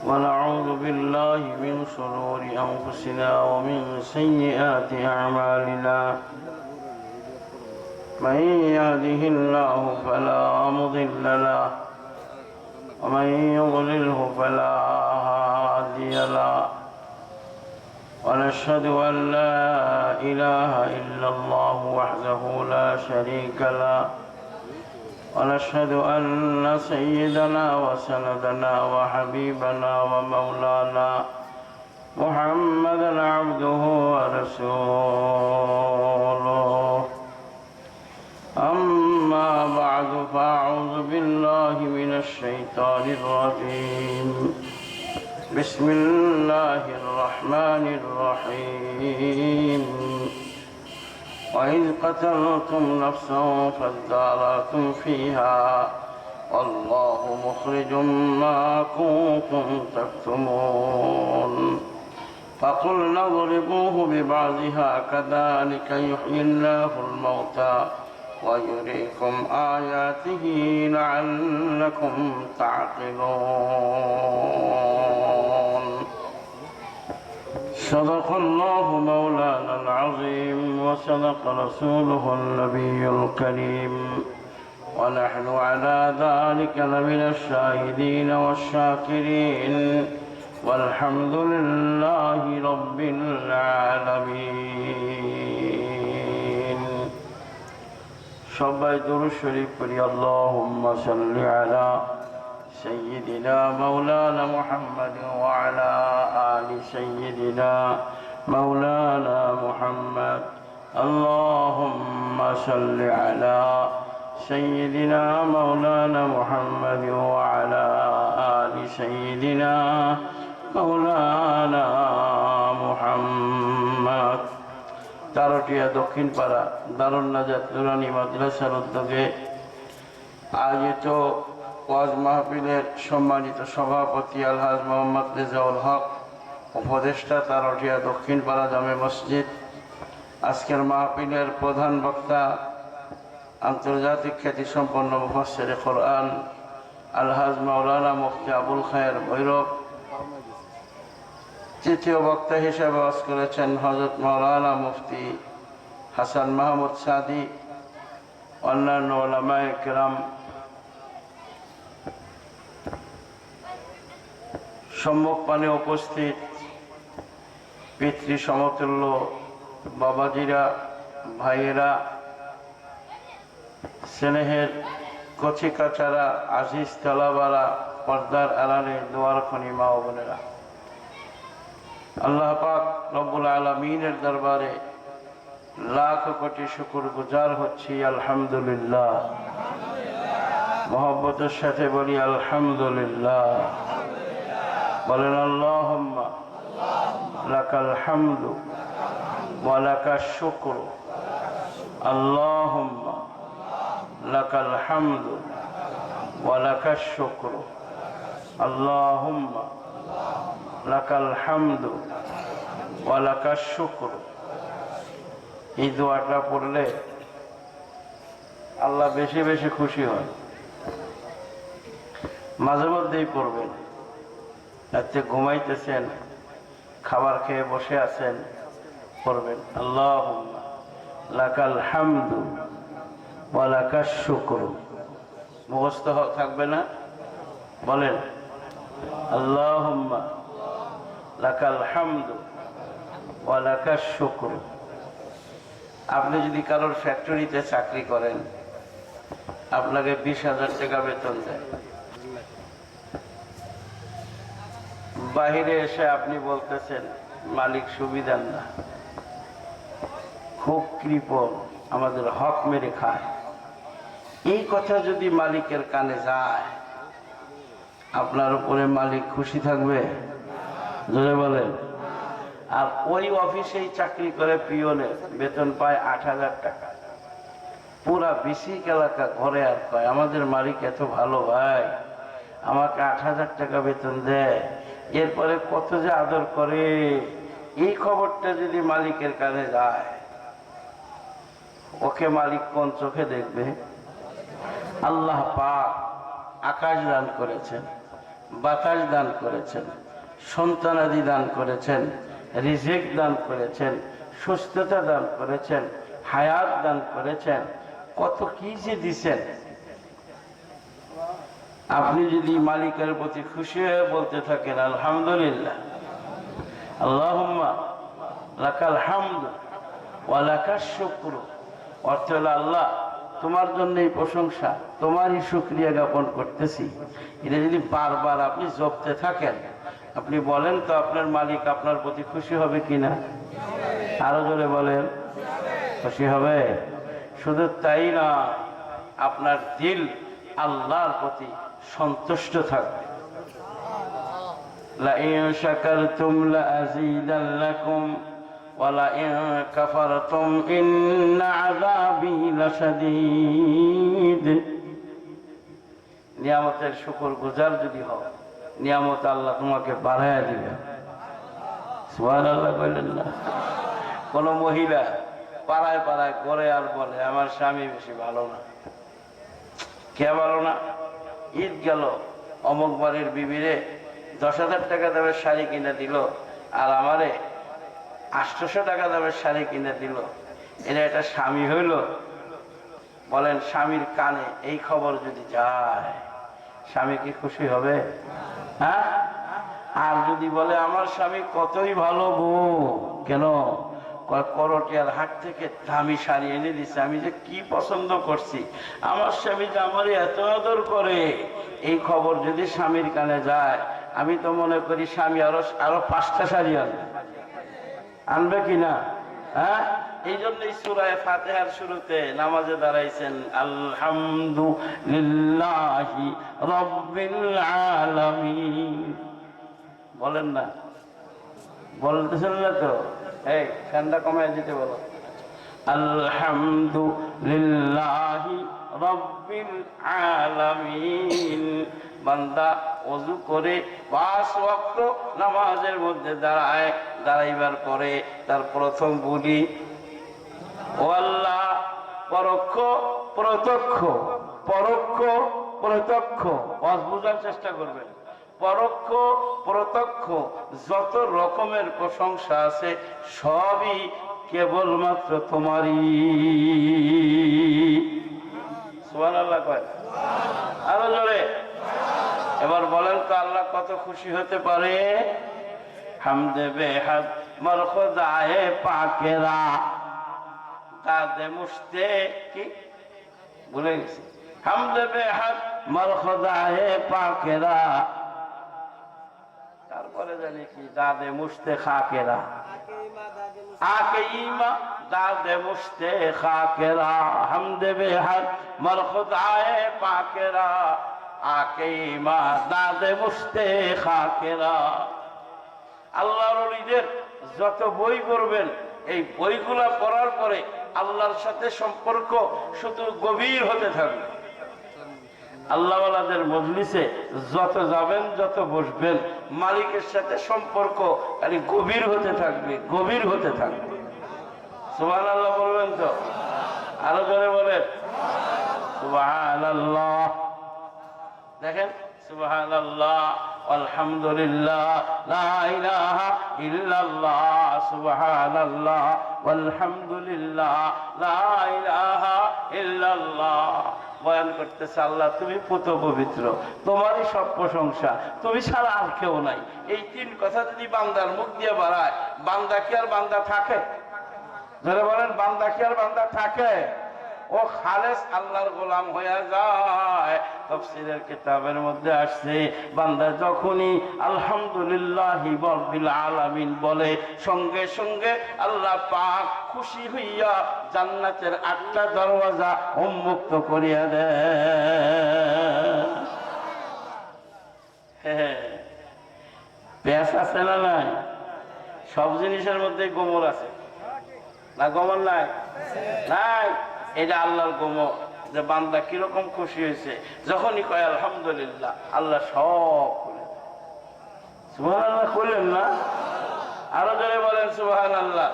ونعوذ بالله من شرور أنفسنا ومن سيئات أعمالنا من يهده الله فلا مضل له ومن يضلله فلا هادي له ونشهد أن لا إله إلا الله وحده لا شريك له ونشهد أن سيدنا وسندنا وحبيبنا ومولانا محمدا عبده ورسوله أما بعد فأعوذ بالله من الشيطان الرجيم بسم الله الرحمن الرحيم وإذ قتلتم نفسا فادارأتم فيها والله مخرج ما كنتم تكتمون فقلنا اضربوه ببعضها كذلك يحيي الله الموتى ويريكم آياته لعلكم تعقلون صدق الله مولانا العظيم وصدق رسوله النبي الكريم ونحن على ذلك لمن الشاهدين والشاكرين والحمد لله رب العالمين সবাই দুরূদ শরীফ পড়ি আল্লাহুম্মা সাল্লি আলা سيدنا مولانا محمد وعلى آل سيدنا مولانا محمد اللهم صل على سيدنا مولانا محمد وعلى آل سيدنا مولانا محمد তারটিয়া দক্ষিণ পাড়া দারুন নাজাত নুরানী মাদ্রাসার উদ্যোগে আয়োজিত ওয়াজ মাহফিলের সম্মানিত সভাপতি আলহাজ মোহাম্মদ রেজাউল হক, উপদেষ্টা তারটিয়া দক্ষিণ পাড়া জামে মসজিদ। আজকের মাহফিলের প্রধান বক্তা আন্তর্জাতিক খ্যাতিসম্পন্ন মুফাসসিরে কোরআন আলহাজ মাওলানা মুফতি আবুল খায়ের ভৈরব। তৃতীয় বক্তা হিসেবে ওয়াজ করেছেন হযরত মাওলানা মুফতি হাসান মাহমুদ সাদি, অন্যান্য উলামায়ে কেরাম। সম্মুখপানে উপস্থিত পিতৃ সমতুল্য বাবাজিরা, ভাইয়েরা, স্নেহের কচিকাচারা, আজিজ তালাবারা, পর্দার আড়ালে দোয়ার খনি মা ও বোনেরা, আল্লাহ পাক রব্বুল আলামিনের দরবারে লাখ কোটি শুকর গুজার হচ্ছি আলহামদুলিল্লাহ। মহব্বতের সাথে বলি আলহামদুলিল্লাহ। বলেন আল্লাহুম্মা লাকাল হামদু ওয়া লাকাশ শুকরু। আল্লাহুম্মা লাকাল হামদু ওয়া লাকাশ শুকরু। আল্লাহুম্মা লাকাল হামদু ওয়া লাকাশ শুকরু। এই দোয়াটা পড়লে আল্লাহ বেশি বেশি খুশি হয়। মাঝে মধ্যেই পড়বেন। রাতে ঘুমাইতেছেন, খাবার খেয়ে বসে আছেন, পড়বেন আল্লাহুম্মা লাকাল হামদু ওয়া লাকাশ শুকরু। মুখস্থ থাকবে না? বলেন আল্লাহুম্মা লাকাল হামদু ওয়া লাকাশ শুকরু। আপনি যদি কারোর ফ্যাক্টরিতে চাকরি করেন, আপনাকে 20,000 টাকা বেতন দেয়। বাহিরে এসে আপনি বলতেছেন মালিক সুবিধার না, খুব কৃপণ, আমাদের হক মেরে খায়। এই কথা যদি মালিকের কানে যায়, আপনার উপরে মালিক খুশি থাকবে? জোরে বলেন। আর ওই অফিসেই চাকরি করে পিওনে, বেতন পায় 8,000 টাকা। পুরা বিসিক এলাকা ঘরে আর কয় আমাদের মালিক এত ভালো ভাই, আমাকে 8,000 টাকা বেতন দেয়, এরপরে কত যে আদর করে। এই খবরটা যদি মালিকের কানে যায়, ওকে মালিক কোন চোখে দেখবে? আল্লাহ পাক আকাশ দান করেছেন, বাতাস দান করেছেন, সন্তানাদি দান করেছেন, রিজিক দান করেছেন, সুস্থতা দান করেছেন, হায়াত দান করেছেন, কত কি যে দিছেন। আপনি যদি মালিকের প্রতি খুশি হয়ে বলতে থাকেন আলহামদুলিল্লাহ, আল্লাহুম্মা লাকাল হামদু ওয়া লাকাশ শুকরু, অর্থ হলো আল্লাহ তোমার জন্যই প্রশংসা, তোমারই শুকরিয়া জ্ঞাপন করতেছি। এটা যদি বারবার আপনি জপতে থাকেন, আপনি বলেন তো আপনার মালিক আপনার প্রতি খুশি হবে কিনা? আরো জোরে বলেন, খুশি হবে। শুধু তাই না, আপনার দিল আল্লাহর প্রতি সন্তুষ্ট থাকবে। লাইন শাকারতুম লাযীদান্নাকুম ওয়া লাইন কাফারতুম ইন্না আযাবী লাশাদীদ। নিয়ামতের শুকরগুজার যদি হও, নিয়ামত আল্লাহ তোমাকে বাড়ায়া দিবে। সুবহানাল্লাহ বলেন না? কোন মহিলা পাড়ায় পাড়ায় করে আর বলে আমার স্বামী বেশি ভালো না। কে ভালো না? ঈদ গেল, অমুক বাড়ির বিবিরে 10,000 টাকা দামের শাড়ি কিনে দিল, আর আমারে 800 টাকা দামের শাড়ি কিনে দিল। এটা একটা স্বামী হইল? বলেন, স্বামীর কানে এই খবর যদি যায়, স্বামী কি খুশি হবে? হ্যাঁ? আর যদি বলে আমার স্বামী কতই ভালো গো, কেন? করটিয়ার হাট থেকে দামি শাড়ি এনে দিছে, আমি যে কি পছন্দ করছি, আমার স্বামী যে আমার এত আদর করে, এই খবর যদি স্বামীর কানে যায়, আমি তো মনে করি স্বামী আরো 5টা শাড়ি আনবে কিনা? হ্যাঁ, এই জন্যই সূরা ফাতিহার শুরুতে নামাজে দাঁড়াইছেন আলহামদুলিল্লাহি রাব্বিল আলামিন। বলেন না? বলতেছেন না তো? এই ঠান্ডা কমায় দিতে বলো। আলহামদুলিল্লাহি রাব্বিল আলামিন। বান্দা ওযু করে 5 ওয়াক্ত নামাজের মধ্যে দাঁড়ায়, দাঁড়াইবার পরে তার প্রথম বলি, ও আল্লাহ, পরোক্ষ প্রত্যক্ষ, পরোক্ষ প্রত্যক্ষ, বোঝার চেষ্টা করবেন। পরোক্ষ প্রত্যক্ষ যত রকমের প্রশংসা আছে সবই কেবলমাত্র তোমারই। সুবহানাল্লাহ কয়, আরো জোরে। এবার বলেন তো আল্লাহ কত খুশি হতে পারে? হামদে বেহাদ মরখদায়ে পাকেরা, দাদে মুশতে কি ভুলে গেছি। হামদে বেহাদ মরখদায়ে পাকেরা, তারপরে জানি কি দাদে মুশতে খাকেরা, আকে ইমা দাদে মুশতে খাকেরা। হামদে বেহাদ মরখদায়ে পাকেরা, আকে ইমা দাদে মুশতে খাকেরা। আল্লাহর ওলিদের যত বই পড়বেন, এই বইগুলা পড়ার পরে আল্লাহর সাথে সম্পর্ক শুধু গভীর হতে থাকবে। আল্লাহওয়ালাদের মজলিসে যত যাবেন, যত বসবেন, মালিকের সাথে সম্পর্ক খালি গভীর হতে থাকবে, গভীর হতে থাকবে। সুবহানাল্লাহ বলবেন তো? আরো জোরে বলেন সুবহানাল্লাহ। দেখেন, সুবহানাল্লাহ আলহামদুলিল্লাহ লা ইলাহা ইল্লাল্লাহ, সুবহানাল্লাহ আলহামদুলিল্লাহ লা ইলাহা ইল্লাল্লাহ। বয়ান করতেছে আল্লাহ তুমি পুত পবিত্র, তোমারই সব প্রশংসা, তুমি ছাড়া আর কেউ নাই। এই 3 কথা যদি বান্দার মুখ দিয়ে বাড়ায়, বান্দা কি আর বান্দা থাকে? যারা বলেন বান্দা কি আর বান্দা থাকে? ও খালেস আল্লাহর গোলাম হয়ে যায়। তাফসীরের কিতাবের মধ্যে আসছে, বান্দা যখনই আলহামদুলিল্লাহি রাব্বিল আলামিন বলে, সঙ্গে সঙ্গে আল্লাহ পাক খুশি হইয়া জান্নাতের 8টা দরওয়াজা উন্মুক্ত করিয়া দেয়। পেঁয়াজ আছে না নাই? সব জিনিসের মধ্যে গোমর আছে না? গোমর নাই? নাই। এটা আল্লাহর গোমর, যে বান্দা কিরকম খুশি হয়েছে যখনই কয় আলহামদুলিল্লাহ, আল্লাহ সব খুলে দেয়। সুবহানাল্লাহ করলেন না? আরো জোরে বলেন সুবহানাল্লাহ।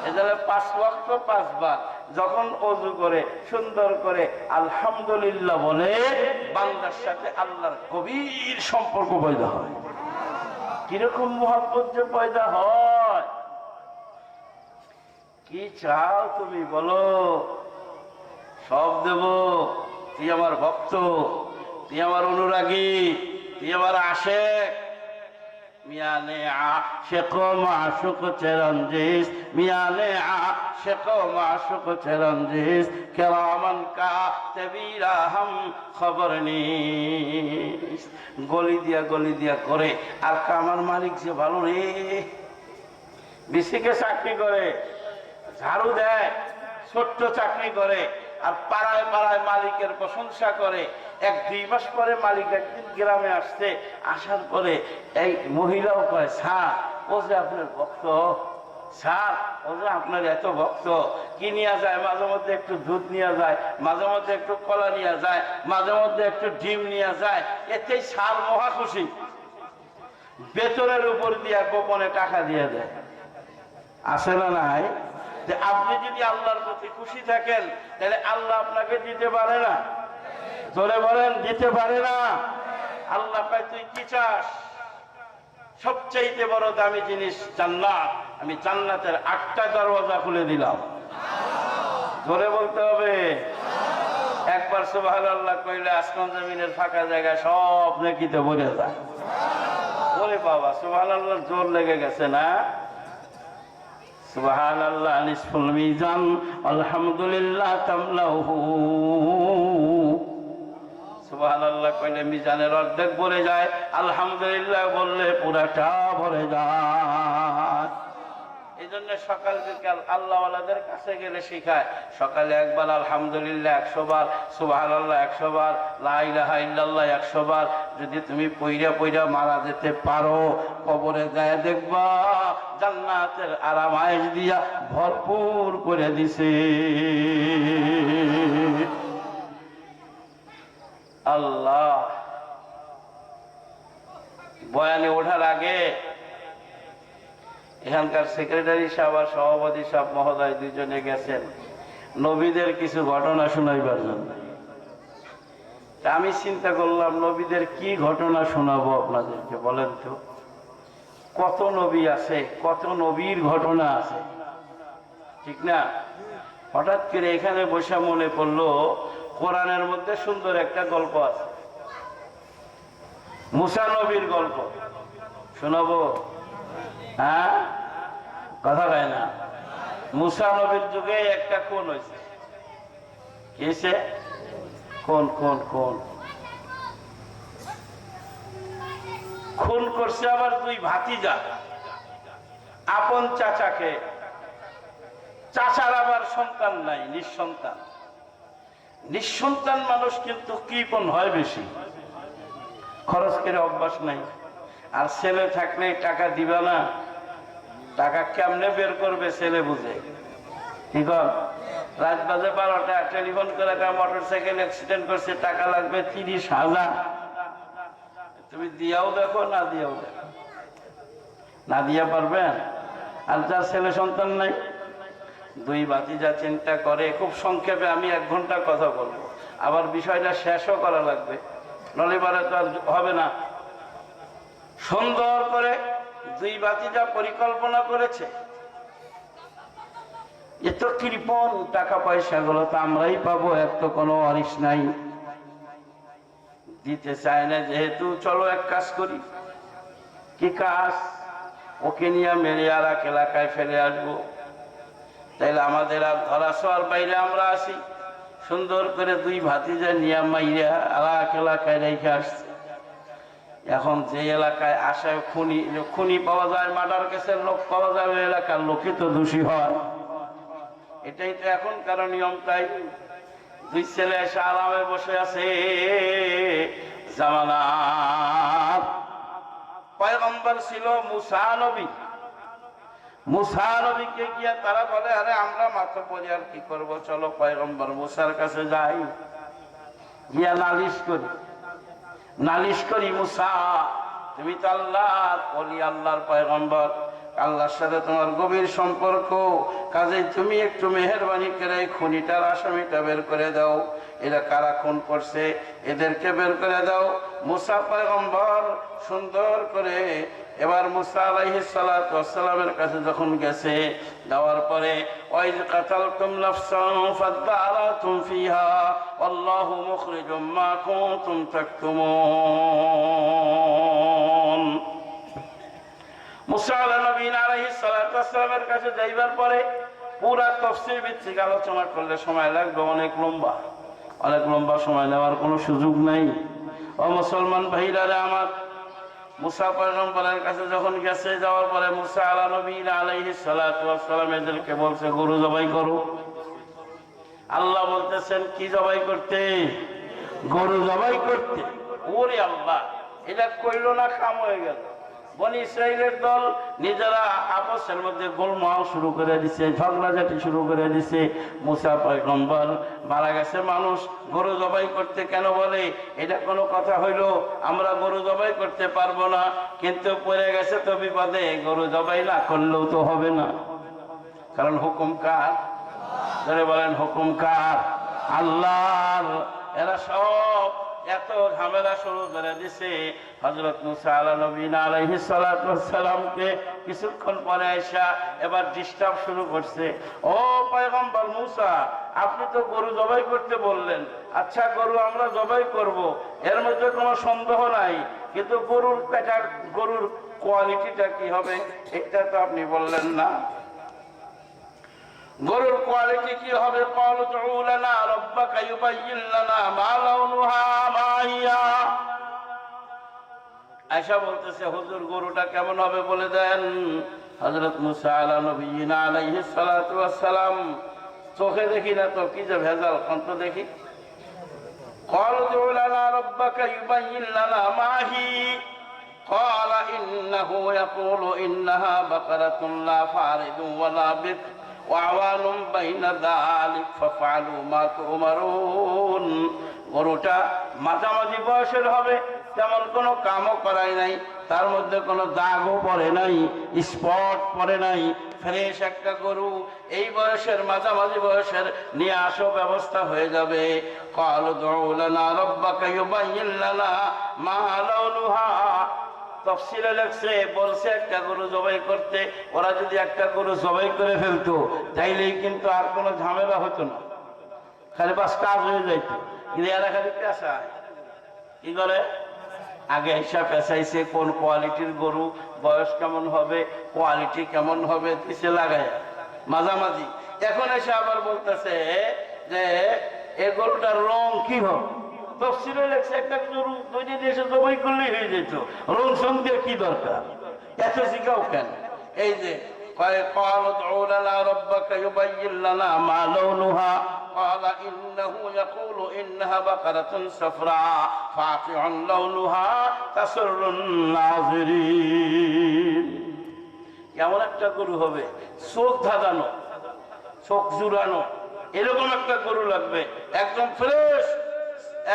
এজন্য 5 ওয়াক্ত 5 বার যখন ওযু করে সুন্দর করে আলহামদুলিল্লাহ বলে, বান্দার সাথে আল্লাহর গভীর সম্পর্ক পয়দা হয়। কিরকম মুহাব্বত যে পয়দা হয়! কি চাও তুমি বলো, সব দেব। তুই আমার ভক্ত, তুই আমার অনুরাগী, তুই আমার আশেক। মিয়ানে আশেক মাশুক চিরঞ্জিস, মিয়ানে আশেক মাশুক চিরঞ্জিস, কেরামান কাতিবিরা হাম খবর নিস। গলি দিয়া করে আর আমার মালিক যে ভালো রে, বিসিকে চাকরি করে, ঝাড়ু দেয়, ছোট্ট চাকরি করে, আর পাড়ায় পাড়ায় মালিকের প্রশংসা করে। 1-2 মাস পরে মালিক একদিন গ্রামে আসছে, আসার পরে এই মহিলাও কয়, স্যার ও যে আপনার ভক্ত, স্যার ও যে আপনার এত ভক্ত, কি নিয়ে যায়? মাঝে মধ্যে একটু দুধ নিয়ে যায়, মাঝে মধ্যে একটু কলা নিয়ে যায়, মাঝে মধ্যে একটু ডিম নিয়ে যায়। এতেই স্যার মহা খুশি, বেতনের উপর দিয়া গোপনে টাকা দিয়ে দেয়। আসে না নাই? যে আপনি যদি আল্লাহর প্রতি খুশি থাকেন, তাহলে আল্লাহ আপনাকে দিতে পারে না? জোরে বলেন, দিতে পারে না? আল্লাহ কয়, তুই কি চাস? সবচাইতে বড় দামি জিনিস জান্নাত, আমি জান্নাতের 8টা দরওয়াজা খুলে দিলাম। জোরে বলতে হবে। একবার সুবহানাল্লাহ কইলে আসমান জমিনের ফাঁকা জায়গা সব নেকিতে ভরে যায়। ওরে বাবা, সুবহানাল্লাহ জোর লেগে গেছে না? সুবহানাল্লাহ নিসফুল মিজান, আলহামদুলিল্লাহ তামলাহু। সুবহানাল্লাহ কইলে মিজানের অর্ধেক ভরে যায়, আলহামদুলিল্লাহ বললে পুরাটা ভরে যায়। এই জন্য সকাল বিকাল আল্লাহওয়ালাদের কাছে গেলে শিখায়, সকালে একবার আলহামদুলিল্লাহ 100 বার, সুবহানাল্লাহ 100 বার, লা ইলাহা ইল্লাল্লাহ 100 বার। যদি তুমি পইরা মারা যেতে পারো, কবরে যায় দেখবা জান্নাতের আরামায়েশ দিয়া ভরপুর করে দিছে। আল্লাহ। বয়ানে ওঠার আগে এখানকার সেক্রেটারি সাহেব আর সভাপতি সাহেব মহোদয় 2জনে গেছেন নবীদের কিছু ঘটনা শোনাইবার জন্য। আমি চিন্তা করলাম, নবীদের কি ঘটনা শোনাবো আপনাদেরকে বলেন তো? কত নবী আছে, কত নবীর ঘটনা আছে, ঠিক না? হঠাৎ করে এখানে বসে মনে পড়লো, কোরআনের মধ্যে সুন্দর একটা গল্প আছে, মুসা নবীর গল্প। শোনাবো? হ্যাঁ, কথা কয় না? মুসা নবীর যুগে একটা খুন হয়েছে। কিসে কোন কোন কোন খুন করছে? আবার 2 ভাতিজা, আপন চাচাকে। চাচার আবার সন্তান নাই, নিঃসন্তান। নিঃসন্তান মানুষ কিন্তু কৃপণ হয় বেশি, খরচ করে অভ্যাস নাই। আর ছেলে থাকলে টাকা দিবে না, টাকা কেমনে বের করবে ছেলে বুঝে। ঠিক রাত বাজে 12টা, টেলিফোন করে মোটরসাইকেল অ্যাক্সিডেন্ট করছে, টাকা লাগবে 30,000। তুমি দিয়াও দেখো, না দিয়াও দেখো, না দিয়া পারবেন? আর যার ছেলে সন্তান নাই, 2 ভাতিজা চিন্তা করে, খুব সংক্ষেপে আমি 1 ঘন্টা কথা বলবো, আবার বিষয়টা শেষও করা লাগবে, নলিবারে তো আর হবে না। সুন্দর করে 2 ভাতিজা পরিকল্পনা করেছে, এত কৃপণ, টাকা পয়সা গুলো তো আমরাই পাবো, এত তো কোনো অরিস নাই, দিতে চায় না যেহেতু, চলো এক কাজ করি। কি কাজ? ওকে নিয়ে মেরে আর এক এলাকায় ফেলে আসবো, তাইলে আমাদের আর ধরাছোঁয়ার বাইরে আমরা আসি। সুন্দর করে 2 ভাতিজা নিয়ে মাইরা আর এক এলাকায় রেখে আসছে। এখন যে এলাকায় আসায় খুনি পাওয়া যায়, মার্ডার কেসের লোক পাওয়া যায়, ওই এলাকার লোকই তো দোষী হয়। এটাই তো এখনকার নিয়ম। তাই 2 ছেলে এসে আরামে বসে আছে। জামানাত পয়গম্বর ছিল মুসা নবী। মুসা নবীকে গিয়া তারা বলে, আরে আমরা মাত্র পড়ি, আর কি করবো, চলো পয়গম্বর মুসার কাছে যাই, গিয়া নালিশ করি, মুসা তুমি তো আল্লাহর ওলি, আল্লাহর পয়গম্বর, আল্লাহর সাথে তোমার গভীর সম্পর্ক, কাজে তুমি একটু মেহেরবানি করে এই খুনিটার আসামিটা বের করে দাও। এরা কারা খুন করছে এদেরকে বের করে দাও। মুসা পয়গম্বর সুন্দর করে এবার মুসা আলাইহিস সালাতু ওয়াস সালামের কাছে যখন গেছে, যাওয়ার পরে ওয়াইজ কাতালতুম নাফসান ফাদারাতুম ফিহা আল্লাহু মুখরিজুম মা কুনতুম তাকতুমুন। মুসা আলাইহিস সালাতু ওয়াস সালামের কাছে যাইবার পরে পুরা তাফসীর ভিত্তিক আলোচনা করলে সময় লাগবে অনেক লম্বা সময় নেওয়ার কোনো সুযোগ নাই। ও মুসলমান ভাইরা আমার, মুসা পয়গম্বরের কাছে যখন গেছে, যাওয়ার পরে মুসা আলাইহিস সালাতু ওয়াস সালাম এদেরকে বলছে গরু জবাই করো। আল্লাহ বলতেছেন কি জবাই করতে? গরু জবাই করতে। ওরে আল্লাহ, এটা কইল না, কাম হয়ে গেল। বনি ইসরাইলের দল নিজেরা আপসের মধ্যে গোলমাল শুরু করে দিছে, ঝগড়াঝাটি শুরু করে দিছে। মুসা পয়গম্বর মারা গেছে, মানুষ গরু জবাই করতে কেন বলে? এটা কোনো কথা হইল? আমরা গরু জবাই করতে পারবো না, কিন্তু পড়ে গেছে তো বিপদে, গরু জবাই না করলেও তো হবে না। কারণ হুকুম কার? ধরে বলেন হুকুম কার? আল্লাহর। এরা সব এত ঝামেলা শুরু করে দিছে। হযরত মুসা আলাইহিস সালাতু ওয়াস সালামকে কিছুক্ষণ পরে আয়েশা এবার ডিস্টার্ব শুরু করছে। ও পয়গম্বর মুসা, আপনি তো গরু জবাই করতে বললেন, আচ্ছা গরু আমরা জবাই করব, এর মধ্যে কোনো সন্দেহ নাই, কিন্তু গরুর কোয়ালিটিটা কি হবে এটা তো আপনি বললেন না। গরুর কোয়ালিটি কি হবে? ক্বালু উদউ লানা রাব্বাকা ইউবায়্যিন লানা মা লাউনুহা মা হিয়া। আয়েশা বলতেছে হুজুর গরুটা কেমন হবে বলে দেন। হযরত মুসা আলাইহিস সালাতু ওয়াস সালাম চোখে দেখি না তো কি যে ভেজাল, কন্ত দেখি। ক্বালু উদউ লানা রাব্বাকা ইউবায়্যিন লানা মা হি ক্বালা ইন্নাহু ইয়াকুলু ইন্নাহা বাকারাতুন লা ফারিদু ওয়ালা বিক ওয়াওয়ানুম বাইনা যালিক ফাফআলু মা তুমারুন। গরুটা মাঝামাঝি বয়সের হবে, তেমন কোনো কামও করায় নাই, তার মধ্যে কোনো দাগও পড়ে নাই, স্পট পড়ে নাই, ফ্রেশ একটা গরু। এই বয়সের, মাঝামাঝি বয়সের নিয়ে আসো, ব্যবস্থা হয়ে যাবে। ক্বালু উদউ লানা রাব্বাকা ইউবায়্যিন লানা মা লাউনুহা। তাফসীরে লেখছে, বলছে একটা গরু জবাই করতে। ওরা যদি একটা গরু জবাই করে ফেলতো তাইলেই কিন্তু আর কোনো ঝামেলা হতো না, খালি বাস কাজ হয়ে যাইত। কিন্তু এরা খালি পেশায় কি করে? আগে হিসাব পেশাইছে কোন কোয়ালিটির গরু, বয়স কেমন হবে, কোয়ালিটি কেমন হবে, দিছে লাগায় মাঝামাঝি। এখন এসে আবার বলতেছে যে এই গরুটার রং কি হবে। তফসিলে লেখছে একটা গরু দুই দিন এসে জবাই করলেই হয়ে যেত, রং সঙ্গে কি দরকার, এত শিখাও কেন? এই যে قالوا ادع لنا ربك يبين لنا ما لونها قال إنه يقول إنها بقرة صفراء فاقع لونها تسر الناظرين। এমন একটা গরু হবে চোখ ধাঁধানো, চোখ জুড়ানো, এরকম একটা গরু লাগবে, একদম ফ্রেশ,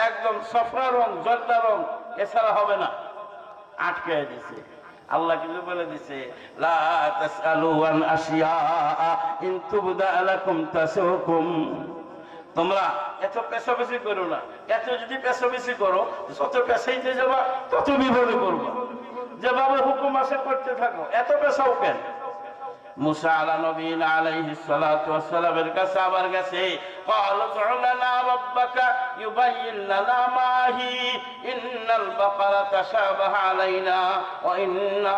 একদম সফরা রং, জর্দা রং, এছাড়া হবে না। আটকে দিছে। আল্লাহ কিন্তু বলে দিছে লা তাসআলু আন আশিয়া ইন তুবদা লাকুম তাসুকুম। তোমরা এত পেছাপেছি করো না, এত যদি পেছাপেছি করো যত পেছাইতে যাবা তত বিপদে পড়বা। যেভাবে হুকুম আসে করতে থাকো, এত পেছাও কেন? মুসা আলাইহিস সালাতু ওয়াস সালামের কাছে আবার গেছে। ক্বালু উদউ লানা রাব্বাকা ইউবায়্যিন লানা মা হি ইন্নাল বাকারা তাশাবাহা আলাইনা ওয়া ইন্না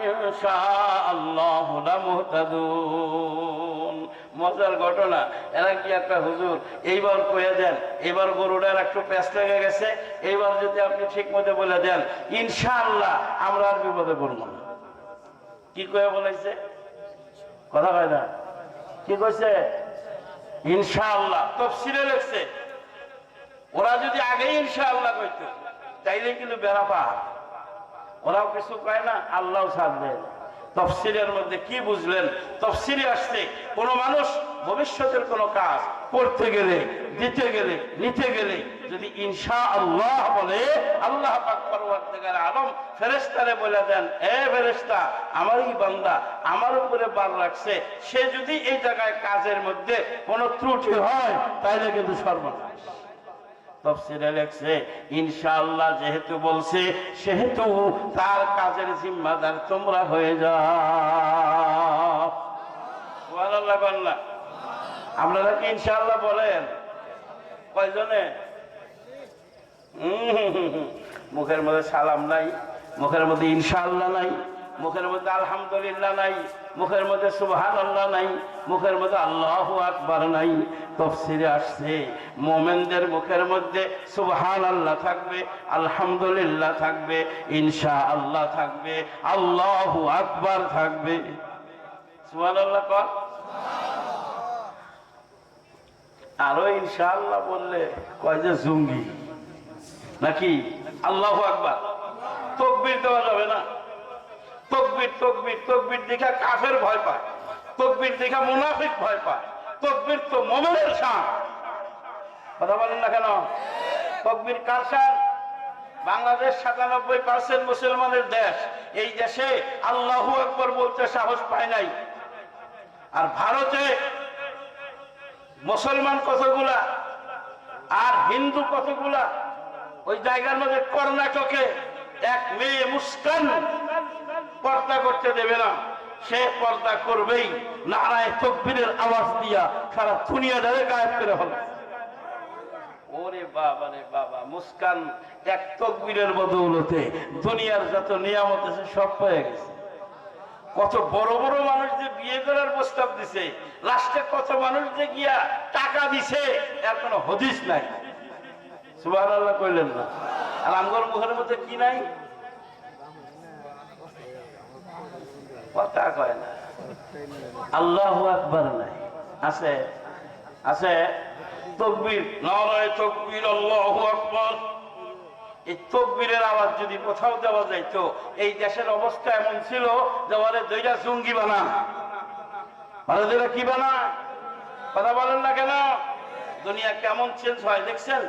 ইনশাআল্লাহু লামুহতাদুন। মজার ঘটনা, এরা কি একটা হুজুর এইবার কইয়া দেন, এবার গরুটার একটু প্যাঁচ লেগে গেছে, এইবার যদি আপনি ঠিক মতো বলে দেন ইনশাআল্লাহ আমরা আর বিপদে পড়বো না। কি কয়ে বলেছে? কথা কয় না, কি কইছে? ইনশাআল্লাহ। তাফসীরে লেখছে ওরা যদি আগে ইনশাআল্লাহ কইতো তাইলে কিন্তু বেড়া পার। ওরাও কিছু কয় না, আল্লাহ ছাড় দেয়। তাফসীরের মধ্যে কি বুঝলেন? তাফসীরে আসছে কোন মানুষ ভবিষ্যতের কোন কাজ করতে গেলে, দিতে গেলে, নিতে গেলে যদি ইনশাআল্লাহ বলে, আল্লাহ পাক পরওয়ারদিগার আলম ফেরেশতারে বলে দেন, এ ফেরেশতা, আমারই বান্দা আমার উপরে বার রাখছে, সে যদি এই জায়গায় কাজের মধ্যে কোনো ত্রুটি হয় তাহলে কিন্তু সর্বনাশ। তাফসীরে লেখছে ইনশাআল্লাহ যেহেতু বলছে সেহেতু তার কাজের জিম্মাদার তোমরা হয়ে যাও। সুবহানাল্লাহ বলনা। আপনারা কি ইনশাআল্লাহ বলেন? কয়জনে? মুখের মধ্যে সালাম নাই, মুখের মধ্যে ইনশাআল্লাহ নাই, মুখের মধ্যে আলহামদুলিল্লাহ নাই, মুখের মধ্যে সুবহানাল্লাহ নাই, মুখের মধ্যে আল্লাহু আকবার নাই। তাফসীরে আসছে মুমিনদের মুখের মধ্যে সুবহানাল্লাহ থাকবে, আলহামদুলিল্লাহ থাকবে, ইনশাআল্লাহ থাকবে, আল্লাহু আকবার থাকবে। সুবহানাল্লাহ কর। আরো ইনশাআল্লাহ বললে কয় যে জঙ্গি নাকি? আল্লাহু আকবার তাকবীর দেওয়া যাবে না। তাকবীর তাকবীর তাকবীর দেখা কাফের ভয় পায়, তাকবীর দেখা মুনাফিক ভয় পায়। তাকবীর তো মুমিনের শান। কথা বলেন না কেন? তাকবীর কার শান? বাংলাদেশ ৯৭% মুসলমানের দেশ। এই দেশে আল্লাহু আকবার বলতে সাহস পায় নাই। আর ভারতে মুসলমান কতগুলা আর হিন্দু কতগুলা। ওই জায়গার মধ্যে কর্ণাটকে এক মেয়ে মুস্কান পর্দা করতে দেবে না, সে পর্দা করবেই। নারায়ে তাকবীরের আওয়াজ দিয়া সারা দুনিয়াটারে গায়েব করে হলো। ওরে বাবা রে বাবা, মুস্কান এক তাকবীরের বদৌলতে দুনিয়ার যত নিয়ামত আছে সব পেয়ে গেছে। কত বড় বড় মানুষ যে বিয়ে করার প্রস্তাব দিছে, লাস্টে কত মানুষ যে গিয়া টাকা দিছে, এর কোনো হদিস নাই। সুবহানাল্লাহ কইলেন না? আর আমগর মুখের মধ্যে কি নাই? কথা কয় না, আল্লাহু আকবার নাই। আছে আছে তাকবীর, নারায়ে তাকবীর, আল্লাহু আকবার। এই তাকবীরের আওয়াজ যদি কোথাও দেওয়া যাইতো, এই দেশের অবস্থা এমন ছিল যে ওরে দুইটা জঙ্গি বানা, ওরে দুইটা কি বানা। কথা বলেন না কেন? দুনিয়া কেমন চেঞ্জ হয় দেখছেন?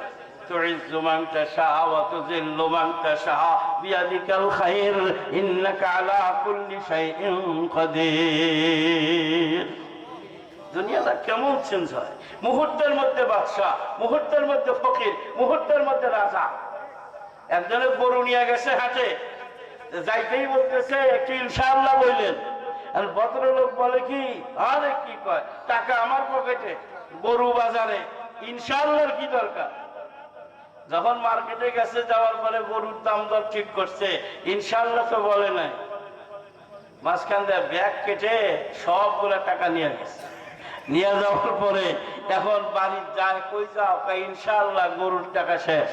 তুইজ্জু মান তাশা ওয়া তুযিল্লু মান তাশা বিয়াদিকাল খায়র ইন্নাকা আলা কুল্লি শাইইন কাদির। দুনিয়াটা কেমন চেঞ্জ হয়! মুহূর্তের মধ্যে বাদশা, মুহূর্তের মধ্যে ফকির, মুহূর্তের মধ্যে রাজা। একজনের গরু নিয়ে গেছে হাটে, যাইতেই বলতেছে একটু ইনশাআল্লাহ বললেন। আর ভদ্রলোক বলে কি, আরে কি কয়, টাকা আমার পকেটে, গরু বাজারে, ইনশাআল্লাহর কি দরকার? যখন মার্কেটে গেছে, যাওয়ার পরে গরুর দাম দর ঠিক করছে, ইনশাআল্লাহ তো বলে নাই। মাঝখান দিয়ে ব্যাগ কেটে সবগুলা টাকা নিয়ে গেছে। নিয়ে যাওয়ার পরে এখন বাড়ি যায়, কই যাও? ইনশাআল্লাহ গরুর টাকা শেষ।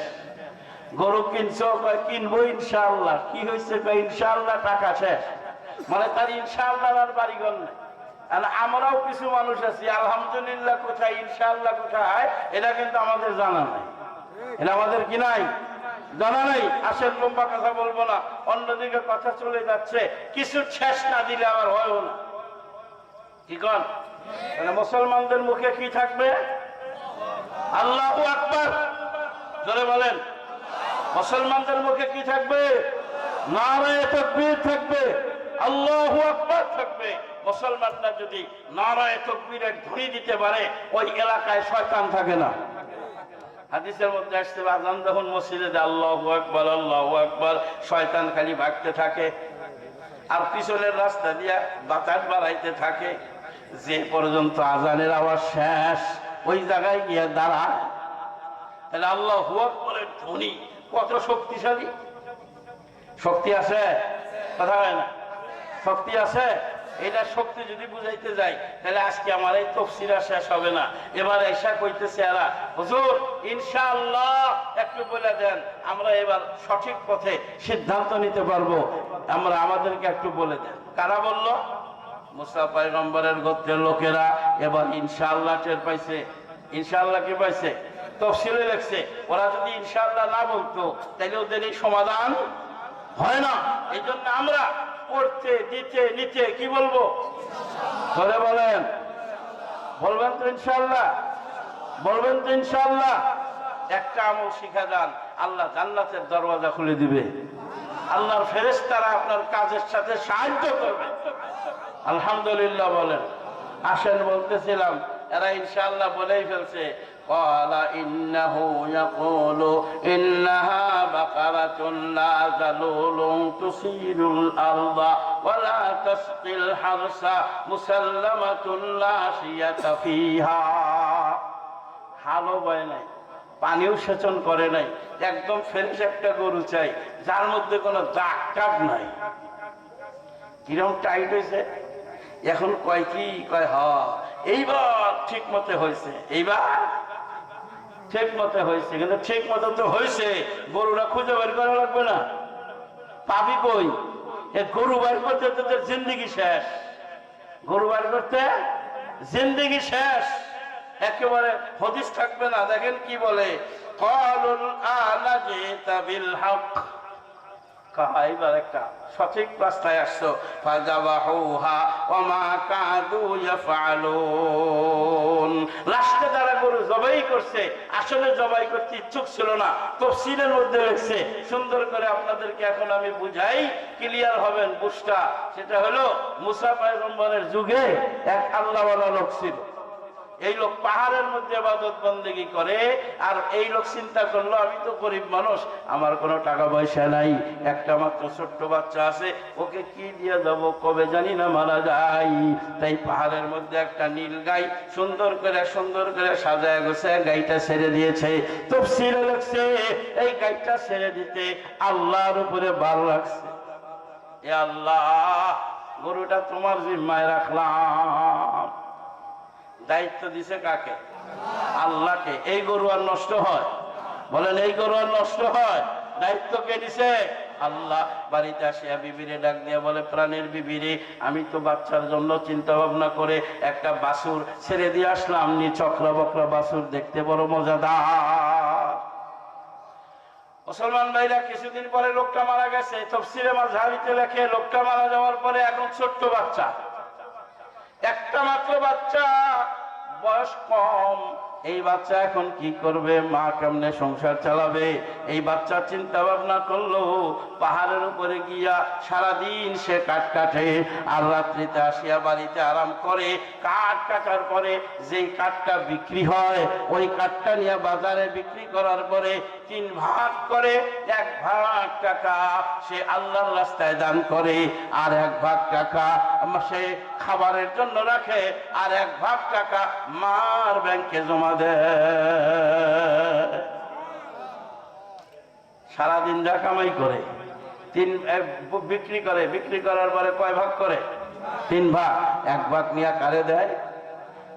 গরু কিনছো? কিনবো ইনশাআল্লাহ। কি হয়েছে? ইনশাআল্লাহ টাকা শেষ। মানে তার ইনশাআল্লাহ আর বাড়িঘর নাই। আর আমরাও কিছু মানুষ আছি, আলহামদুলিল্লাহ কোথায়, ইনশাআল্লাহ কোথায়, এটা কিন্তু আমাদের জানা নাই। এটা আমাদের কি নাই? জানা নাই। আসেন, লম্বা কথা বলবো না, অন্যদিকে কথা চলে যাচ্ছে। কিছু শেষ না দিলে আবার হয়ও না। কি কন? মুসলমানদের মুখে কি থাকবে? আল্লাহু আকবার। জোরে বলেন। মুসলমানদের মুখে কি থাকবে? নারায়ে তাকবীর থাকবে, আল্লাহু আকবার থাকবে। মুসলমানরা যদি নারায়ে তাকবীরের ধ্বনি দিতে পারে, ওই এলাকায় শয়তান থাকে না। হাদিসের মধ্যে আসছে, আযান যখন মসজিদে দেয় আল্লাহু আকবার আল্লাহু আকবার, শয়তান খালি ভাগতে থাকে আর পিছনের রাস্তা দিয়া বাতাস বাড়াইতে থাকে। যে পর্যন্ত আযানের আওয়াজ শেষ, ওই জায়গায় গিয়ে দাঁড়ায়। তাহলে আল্লাহু আকবারের ধ্বনি কত শক্তিশালী! শক্তি আছে? কথা হয় না? শক্তি আছে। এটা শক্তি যদি বুঝাইতে যাই, তাহলে আজকে আমার এই তাফসীর শেষ হবে না। এবার এসা কইতেছে এরা, হুজুর ইনশাআল্লাহ একটু বলে দেন, আমরা এবার সঠিক পথে সিদ্ধান্ত নিতে পারবো, আমরা আমাদেরকে একটু বলে দেন। কারা বলল? মুসা পয়গম্বরের গোত্রের লোকেরা এবার ইনশাআল্লাহ টের পাইছে। ইনশাআল্লাহ কি পাইছে? তাফসীরে লেখছে, ওরা যদি ইনশাআল্লাহ না বলতো তাহলে ওদের এই সমাধান হয় না। এই জন্য আমরা করতে দিতে নিতে কি বলবো? ধরে বলেন, বলবেন তো ইনশাআল্লাহ? বলবেন তো ইনশাআল্লাহ? একটা আমল শিখা যান, আল্লাহ জান্নাতের দরওয়াজা খুলে দিবে। আল্লাহর ফেরেশতারা আপনার কাজের সাথে সাহায্য করবে। আলহামদুলিল্লাহ বলেন। আসেন, বলতেছিলাম এরা ইনশাআল্লাহ বলেই ফেলছে। قال إنه يقول إنها بقرة لا ذلول تثير الأرض ولا تسقي الحرث مسلمة لا شية فيها। হালও বয় নাই, পানিও সেচন করে নাই, একদম ফ্রেশ একটা গরু চাই যার মধ্যে কোনো দাগ টাগ নাই। কিরকম টাইট হয়েছে এখন, কয় কি কয় হ এইবার ঠিক মতো হয়েছে, এইবার ঠিক মতো হয়েছে। কিন্তু ঠিক মতো তো হয়েছে, গরুরা খুঁজে বের করা লাগবে না? পাবি কই? এ গরু বের করতে তোদের জিন্দিগি শেষ, গরু বের করতে জিন্দিগি শেষ, একেবারে হদিস থাকবে না। দেখেন কি বলে, ক্বালুল আনা জিতা বিল হক, এইবার একটা সঠিক রাস্তায় আসছো। ফাযাবাহুহা ওয়া মা কাদু ইয়াফআলুন, লাস্টে যারা গরু জবাই করছে আসলে জবাই করতে ইচ্ছুক ছিল না। তাফসীরের মধ্যে লেখছে, সুন্দর করে আপনাদেরকে এখন আমি বুঝাই, ক্লিয়ার হবেন বুঝটা। সেটা হলো মুসা পয়গম্বরের যুগে এক আল্লাহওয়ালা লোক ছিল। এই লোক পাহাড়ের মধ্যে ইবাদত বন্দেগী করে, আর এই লোক চিন্তা করলো আমি তো গরিব মানুষ, আমার কোনো টাকা পয়সা নাই, একটা মাত্র ছোট্ট বাচ্চা আছে, ওকে কি দিয়ে যাবো, কবে জানি না মারা যায়। তাই পাহাড়ের মধ্যে একটা নীল গাই সুন্দর করে সাজায় গোছায় গাইটা ছেড়ে দিয়েছে। তাফসীরে লেখছে এই গাইটা ছেড়ে দিতে আল্লাহর উপরে বার রাখছে, এ আল্লাহ গরুটা তোমার জিম্মায় রাখলাম। দায়িত্ব দিছে কাকে? আল্লাহকে। এই গরু আর নষ্ট হয়? বলেন, এই গরু আর নষ্ট হয়? দায়িত্ব কে দিছে? আল্লাহ। বাড়িতে আসিয়া বিবিরে ডাক দিয়ে বলে, প্রাণের বিবিরে, আমি তো বাচ্চার জন্য চিন্তা ভাবনা করে একটা বাছুর ছেড়ে দিয়ে আসলাম, চক্রা বকরা বাছুর, দেখতে বড় মজাদার। মুসলমান ভাইরা, কিছুদিন পরে লোকটা মারা গেছে। তাফসীরে মাযহাবিতে লেখে, লোকটা মারা যাওয়ার পরে এখন ছোট্ট বাচ্চা, একটা মাত্র বাচ্চা, বয়স কম। এই বাচ্চা এখন কি করবে, মা কেমনে সংসার চালাবে? এই বাচ্চা চিন্তা ভাবনা করলো, পাহাড়ের উপরে গিয়া সারাদিন সে কাঠ কাটে, আর রাত্রিতে আসিয়া বাড়িতে আরাম করে। কাঠ কাটার পরে যেই কাঠটা বিক্রি হয়, ওই কাঠটা নিয়ে বাজারে বিক্রি করার পরে 3 ভাগ করে, 1 ভাগ টাকা সে আল্লাহর রাস্তায় দান করে, আর 1 ভাগ টাকা সে খাবারের জন্য রাখে, আর 1 ভাগ টাকা মার ব্যাংকে জমা দেয়। সারাদিন যা কামাই করে বিক্রি করার পরে কয় ভাগ করে? 3 ভাগ। 1 ভাগ নিয়ে কারে দেয়?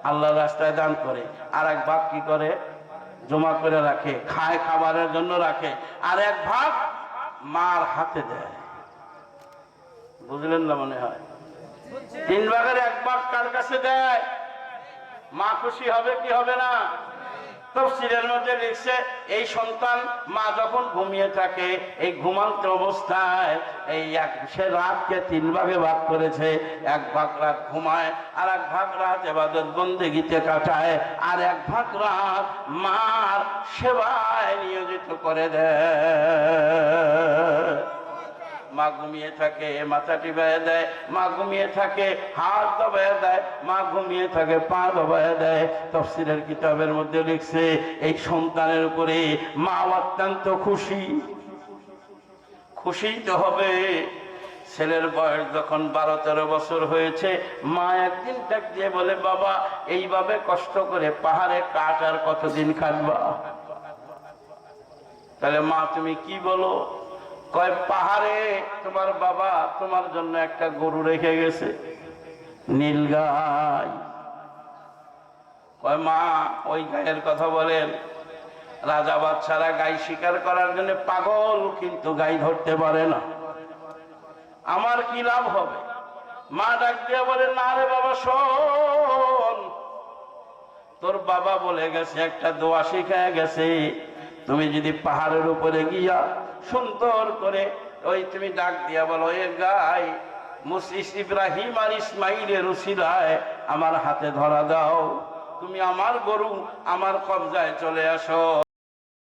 আল্লাহর রাস্তায় দান করে। আর 1 ভাগ কি করে? জমা করে রাখে, খায়, খাবারের জন্য রাখে। আর 1 ভাগ মার হাতে দেয়। বুঝলেন না মনে হয়? 3 ভাগের 1 ভাগ কার কাছে দেয়? মা খুশি হবে কি হবে না? তাফসীরের মধ্যে লিখছে, এই সন্তান মা যখন ঘুমিয়ে থাকে, এই ঘুমান্ত অবস্থায় সে রাতকে 3 ভাগে ভাগ করেছে। 1 ভাগ রাত ঘুমায়, আর 1 ভাগ রাত ইবাদত বন্দেগীতে কাটায়, আর 1 ভাগ রাত মার সেবায় নিয়োজিত করে দেয়। মা ঘুমিয়ে থাকে, মাথা টিপায় দেয়, মা ঘুমিয়ে থাকে, হাত দবায় দেয়, মা ঘুমিয়ে থাকে, পা দবায় দেয়। তাফসীরের কিতাবের মধ্যে লিখছে, এই সন্তানের উপরে মা অত্যন্ত খুশি তো হবে। ছেলের বয়স যখন 12-13 বছর হয়েছে, মা একদিন ডাক দিয়ে বলে, বাবা এইভাবে কষ্ট করে পাহাড়ে কাঠ আর কতদিন খাটবা? তাহলে মা তুমি কি বলো? কয়, পাহাড়ে তোমার বাবা তোমার জন্য একটা গরু রেখে গেছে, নীল গাই। কয়, মা ওই গায়ের কথা বলেন? রাজা বাদশারা গাই শিকার করার জন্য পাগল, কিন্তু গাই ধরতে পারে না, আমার কি লাভ হবে? মা ডাক দিয়ে বলে, না রে বাবা, শোন, তোর বাবা বলে গেছে, একটা দোয়া শিখায় গেছে, তুমি যদি পাহাড়ের উপরে গিয়া সুন্দর করে তুমি ডাক দিয়া বলো, এ গাই ইব্রাহিম আর ইসমাইলের উসিলায় আমার হাতে ধরা দাও, তুমি আমার গরু আমার কবজায় চলে আসো।